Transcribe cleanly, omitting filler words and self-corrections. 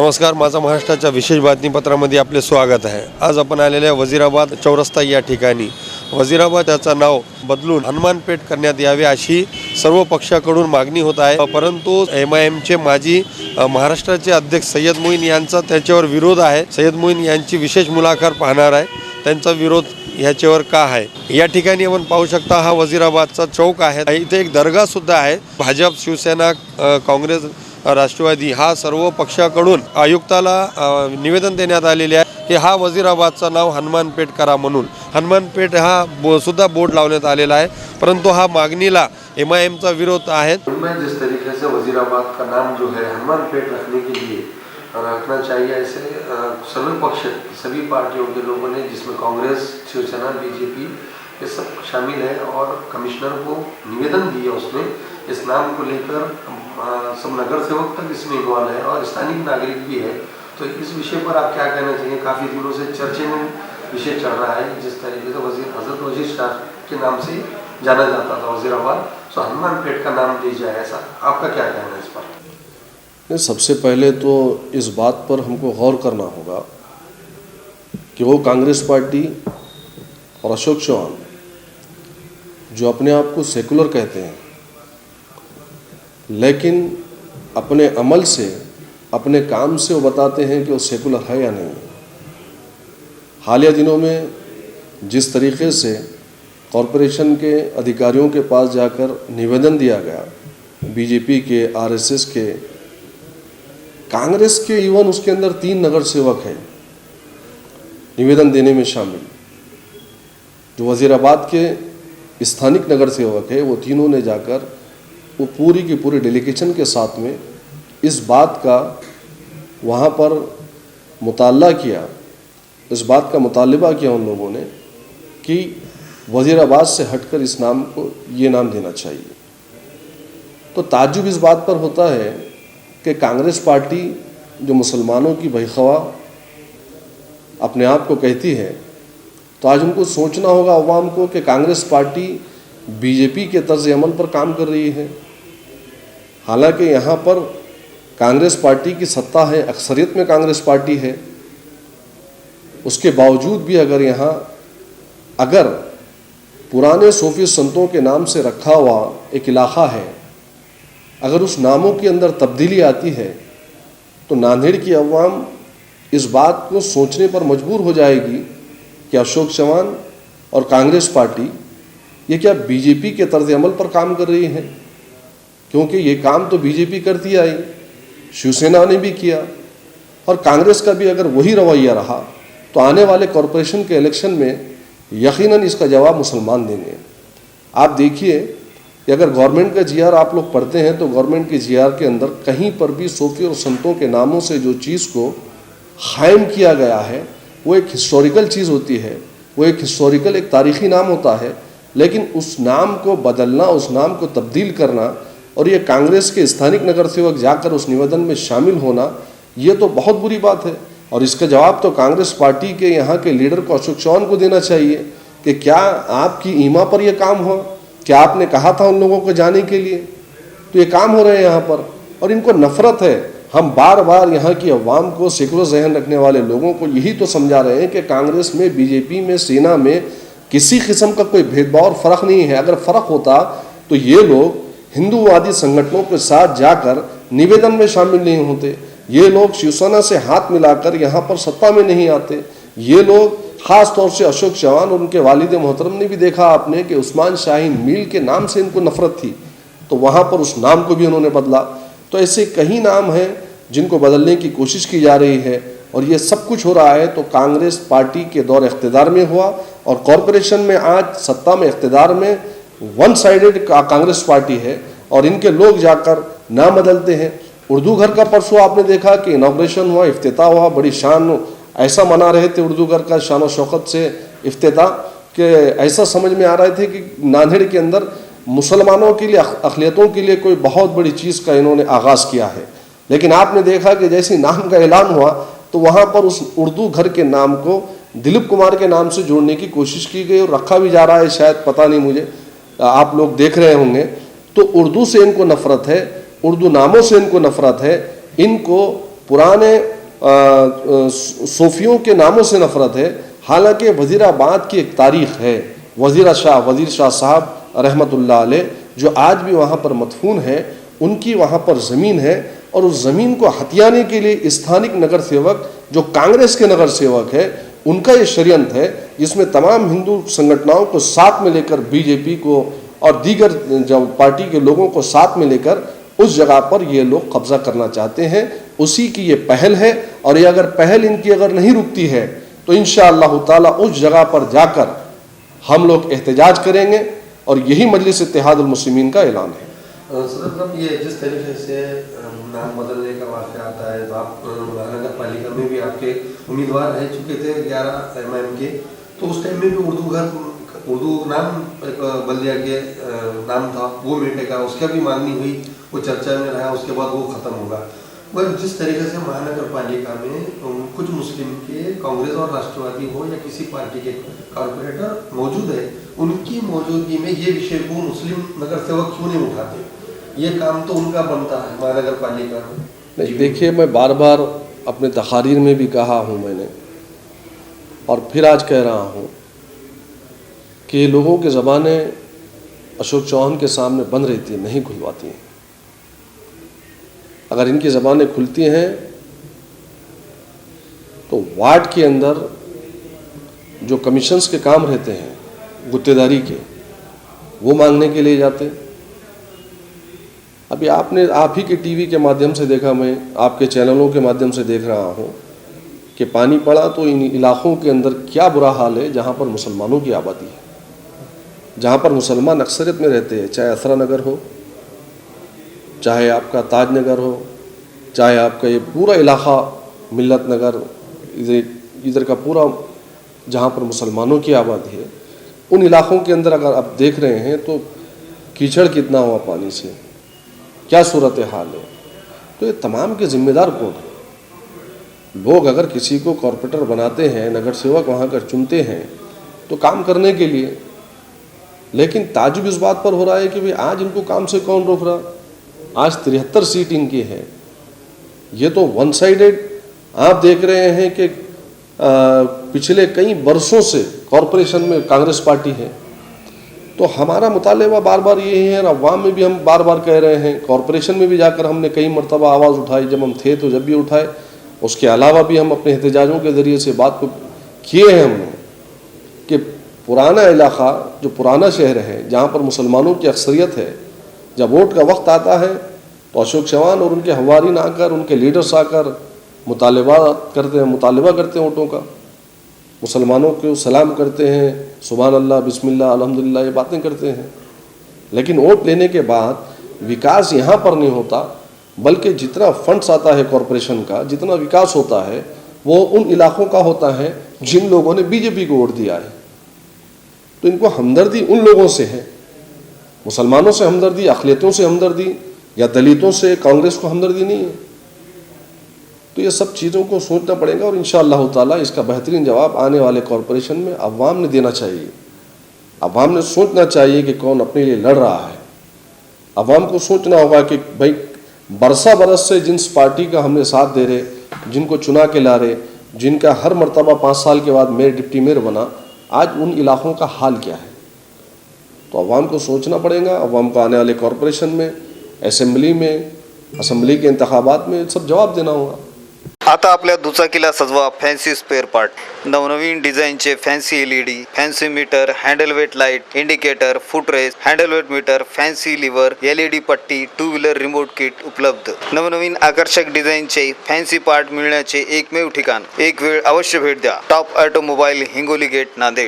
नमस्कार, माझा महाराष्ट्राच्या विशेष बातमीपत्रामध्ये आपले स्वागत आहे। आज आपण आलेले वजीराबाद चौरस्ता या ठिकाणी वजीराबाद याचं नाव बदलून हनुमानपेठ करण्यात यावे अशी सर्व पक्षाकडून मागणी होत आहे। परंतु MIMचे माजी महाराष्ट्राचे अध्यक्ष सय्यद मोईन यांचा त्याच्यावर विरोध आहे। सय्यद मोईन यांची विशेष मुलाखत पाहणार आहे, त्यांचा विरोध ह्याच्यावर का आहे। या ठिकाणी आपण पाहू शकता, हा वजीराबादचा चौक आहे। इथे एक दर्गा सुद्धा आहे। भाजप, शिवसेना, काँग्रेस, राष्ट्रवादी हा सर्व पक्षाकडून आयुक्ताला निवेदन देण्यात आलेले आहे की हा वजीराबादचा नाव हनुमानपेठ करा म्हणून। हनुमानपेठ हा सुद्धा बोर्ड लावण्यात आलेला आहे, परंतु हा मागणीला MIMचा विरोध आहे। जिस तरीके से वजीराबाद का नाम जो है हनुमानपेठ रखने के लिए रखना चाहिए, ऐसे सभी पक्ष, सभी पार्टियों के लोगों ने, जिसमें कांग्रेस, शिवसेना, BJP ये सब शामिल है और कमिश्नर को निवेदन दिया। उसमें इस नाम को लेकर सब नगर सेवक तक इसमें इन्वॉल्व है और स्थानीय नागरिक भी है। तो इस विषय पर आप क्या कहना चाहिए? काफ़ी दिनों से चर्चे में विषय चल रहा है। जिस तरीके से हजरत वजीर शाह के नाम से जाना जाता था वजीराबाद, तो हनुमानपेठ का नाम दिया जाए, ऐसा आपका क्या कहना है इस पर? सबसे पहले तो इस बात पर हमको गौर करना होगा कि वो कांग्रेस पार्टी और अशोक चौहान जो अपने आप को सेकुलर कहते हैं, लेकिन अपने अमल से, अपने काम से वो बताते हैं कि वो सेकुलर है या नहीं। हालिया दिनों में जिस तरीके से कॉरपोरेशन के अधिकारियों के पास जाकर निवेदन दिया गया, BJP के, RSS के, कांग्रेस के, इवन उसके अंदर 3 नगर सेवक हैं निवेदन देने में शामिल। जो वजीराबाद के स्थानिक नगर सेवक है, वो तीनों ने जाकर वो पूरी की पूरी डेलीगेशन के साथ में इस बात का वहाँ पर मुताला किया, इस बात का मुतालबा किया उन लोगों ने कि वजीराबाद से हटकर इस नाम को ये नाम देना चाहिए। तो ताज्जुब इस बात पर होता है कि कांग्रेस पार्टी जो मुसलमानों की बहिखवा अपने आप को कहती है, तो आज उनको सोचना होगा अवाम को कि कांग्रेस पार्टी BJP के तर्ज अमल पर काम कर रही है। हालांकि यहाँ पर कांग्रेस पार्टी की सत्ता है, अक्सरियत में कांग्रेस पार्टी है, उसके बावजूद भी अगर पुराने सूफी संतों के नाम से रखा हुआ एक इलाका है, अगर उस नामों के अंदर तब्दीली आती है, तो नांदेड़ की अवाम इस बात को सोचने पर मजबूर हो जाएगी कि अशोक चौहान और कांग्रेस पार्टी ये क्या BJP के तर्ज अमल पर काम कर रही है। क्योंकि ये काम तो BJP करती आई, शिवसेना ने भी किया, और कांग्रेस का भी अगर वही रवैया रहा तो आने वाले कॉरपोरेशन के इलेक्शन में यकीनन इसका जवाब मुसलमान देंगे। आप देखिए कि अगर गवर्नमेंट का GR आप लोग पढ़ते हैं, तो गवर्नमेंट के GR के अंदर कहीं पर भी सूफी और संतों के नामों से जो चीज़ को कायम किया गया है, वो एक हिस्टोरिकल चीज़ होती है, वो एक हिस्टोरिकल, एक तारीख़ी नाम होता है। लेकिन उस नाम को बदलना, उस नाम को तब्दील करना, और ये कांग्रेस के स्थानिक नगर सेवक जाकर उस निवेदन में शामिल होना, ये तो बहुत बुरी बात है। और इसका जवाब तो कांग्रेस पार्टी के यहाँ के लीडर को, अशोक चौहान को देना चाहिए कि क्या आपकी ईमा पर यह काम हो? क्या आपने कहा था उन लोगों को जाने के लिए? तो ये काम हो रहे हैं यहाँ पर, और इनको नफरत है। हम बार बार यहाँ की अवाम को, सेकुलर जहन रखने वाले लोगों को यही तो समझा रहे हैं कि कांग्रेस में, BJP में, सेना में किसी किस्म का कोई भेदभाव और फ़र्क नहीं है। अगर फ़र्क होता तो ये लोग हिंदूवादी संगठनों के साथ जाकर निवेदन में शामिल नहीं होते। ये लोग शिवसेना से हाथ मिलाकर यहाँ पर सत्ता में नहीं आते। ये लोग, ख़ास तौर से अशोक चौहान और उनके वालिद मोहतरम ने भी देखा आपने कि उस्मान शाहीन मील के नाम से इनको नफरत थी, तो वहाँ पर उस नाम को भी उन्होंने बदला। तो ऐसे कई नाम हैं जिनको बदलने की कोशिश की जा रही है, और ये सब कुछ हो रहा है तो कांग्रेस पार्टी के दौर इख्तिदार में हुआ, और कॉरपोरेशन में आज सत्ता में, इख्तिदार में वन साइडेड कांग्रेस पार्टी है, और इनके लोग जाकर नाम बदलते हैं। उर्दू घर का परसों आपने देखा कि इनॉग्रेशन हुआ, इफ्तिताह हुआ, बड़ी शान ऐसा मना रहे थे उर्दू घर का, शान और शौकत से इफ्तिताह के, ऐसा समझ में आ रहे थे कि नांदेड़ के अंदर मुसलमानों के लिए, अक़लियतों के लिए कोई बहुत बड़ी चीज़ का इन्होंने आगाज़ किया है। लेकिन आपने देखा कि जैसे नाम का ऐलान हुआ तो वहाँ पर उस उर्दू घर के नाम को दिलीप कुमार के नाम से जोड़ने की कोशिश की गई, और रखा भी जा रहा है, शायद पता नहीं मुझे, आप लोग देख रहे होंगे। तो उर्दू से इनको नफरत है, उर्दू नामों से इनको नफरत है। इनको पुराने सूफियों के नामों से नफरत है, हालांकि वजीराबाद की एक तारीख है। वजीर शाह साहब रहमतुल्लाह अलैह जो आज भी वहाँ पर मदफून है, उनकी वहाँ पर ज़मीन है और उस ज़मीन को हथियाने के लिए स्थानिक नगर सेवक जो कांग्रेस के नगर सेवक है, उनका ये षड्यंत्र है जिसमें तमाम हिंदू संगठनों को साथ में लेकर बीजेपी को और दीगर जो पार्टी के लोगों को साथ में लेकर उस जगह पर ये लोग कब्जा करना चाहते हैं। उसी की ये पहल है और ये अगर पहल इनकी अगर नहीं रुकती है तो इंशाअल्लाह ताला उस जगह पर जाकर हम लोग एहतजाज करेंगे और यही मजलिस इत्तेहादुल मुस्लिमीन का ऐलान है। सदर साहब, ये जिस तरीके से नाम बदलने का वाक़या आता है, तो आप महानगर पालिका में भी आपके उम्मीदवार रह चुके थे 11 mm के, तो उस टाइम में भी उर्दू नाम एक बल्दिया के नाम था, वो मिटेगा, उसका भी मांगनी हुई, वो चर्चा में रहा, उसके बाद वो ख़त्म होगा। मगर जिस तरीके से महानगर पालिका में कुछ मुस्लिम के कांग्रेस और राष्ट्रवादी हो या किसी पार्टी के कॉरपोरेटर मौजूद है, उनकी मौजूदगी में ये विषय को मुस्लिम नगर सेवक क्यों नहीं उठाते? ये काम तो उनका बनता है महानगर पालिका में। नहीं, देखिए, मैं बार बार अपने तकारीर में भी कहा हूँ मैंने, और फिर आज कह रहा हूँ कि लोगों की ज़बानें अशोक चौहान के सामने बंद रहती हैं, नहीं खुलवाती हैं। अगर इनकी ज़बानें खुलती हैं तो वार्ड के अंदर जो कमीशंस के काम रहते हैं गुत्तेदारी के, वो मांगने के लिए जाते। अभी आप ही के टीवी के माध्यम से देखा, मैं आपके चैनलों के माध्यम से देख रहा हूँ कि पानी पड़ा तो इन इलाक़ों के अंदर क्या बुरा हाल है जहाँ पर मुसलमानों की आबादी है, जहाँ पर मुसलमान अक्सरियत में रहते हैं, चाहे असरा नगर हो, चाहे आपका ताज नगर हो, चाहे आपका ये पूरा इलाक़ा मिल्लत नगर, इधर का पूरा जहाँ पर मुसलमानों की आबादी है, उन इलाक़ों के अंदर अगर आप देख रहे हैं तो कीचड़ कितना हुआ पानी से, क्या सूरत हाल है। तो ये तमाम के ज़िम्मेदार कौन है? लोग अगर किसी को कॉरपोरेटर बनाते हैं, नगर सेवक वहाँ कर चुनते हैं तो काम करने के लिए, लेकिन ताजुब इस बात पर हो रहा है कि भाई आज इनको काम से कौन रोक रहा। आज 73 सीट इनकी है। ये तो वन साइडेड आप देख रहे हैं कि पिछले कई वर्षों से कॉरपोरेशन में कांग्रेस पार्टी है। तो हमारा मुतालबा बार बार यही है, और अवाम में भी हम बार बार कह रहे हैं, कॉरपोरेशन में भी जाकर हमने कई मरतबा आवाज़ उठाई जब हम थे, तो जब भी उठाए, उसके अलावा भी हम अपने एहतजाजों के ज़रिए से बात को किए हैं हमने कि पुराना इलाक़ा जो पुराना शहर है जहाँ पर मुसलमानों की अक्सरियत है, जब वोट का वक्त आता है तो अशोक चौहान और उनके हवारीन आकर, उनके लीडर्स आकर मुतालबा करते हैं वोटों का, मुसलमानों को सलाम करते हैं, सुभान अल्लाह, बिस्मिल्लाह, अल्हम्दुलिल्लाह, ये बातें करते हैं। लेकिन वोट लेने के बाद विकास यहाँ पर नहीं होता, बल्कि जितना फंड्स आता है कॉरपोरेशन का, जितना विकास होता है वो उन इलाक़ों का होता है जिन लोगों ने बीजेपी को वोट दिया है। तो इनको हमदर्दी उन लोगों से है, मुसलमानों से हमदर्दी, अक़लियतों से हमदर्दी या दलितों से कांग्रेस को हमदर्दी नहीं है। तो ये सब चीज़ों को सोचना पड़ेगा और इंशाअल्लाह ताला इसका बेहतरीन जवाब आने वाले कॉरपोरेशन में अवाम ने देना चाहिए। अवाम ने सोचना चाहिए कि कौन अपने लिए लड़ रहा है। अवाम को सोचना होगा कि भाई बरस से जिस पार्टी का हमने साथ दे रहे, जिनको चुना के ला रहे, जिनका हर मरतबा 5 साल के बाद मेयर डिप्टी मेयर बना, आज उन इलाक़ों का हाल क्या है। तो अवाम को सोचना पड़ेगा। अवाम को आने वाले कॉरपोरेशन में, असम्बली के इंतखाबात में सब जवाब देना होगा। आता आपल्या दुचाकीला सजवा फॅन्सी स्पेअर पार्ट, नवनवीन डिझाईनचे fancy LED, fancy meter, handle weight light, indicator, footrest, handle weight meter, fancy lever, LED पट्टी, 2 व्हीलर रिमोट किट उपलब्ध। नवनवीन आकर्षक डिझाईनचे फॅन्सी पार्ट मिळण्याचे एकमेव ठिकाण। एक वेळ अवश्य भेट द्या। Top automobile, Hingoli gate, Nanded.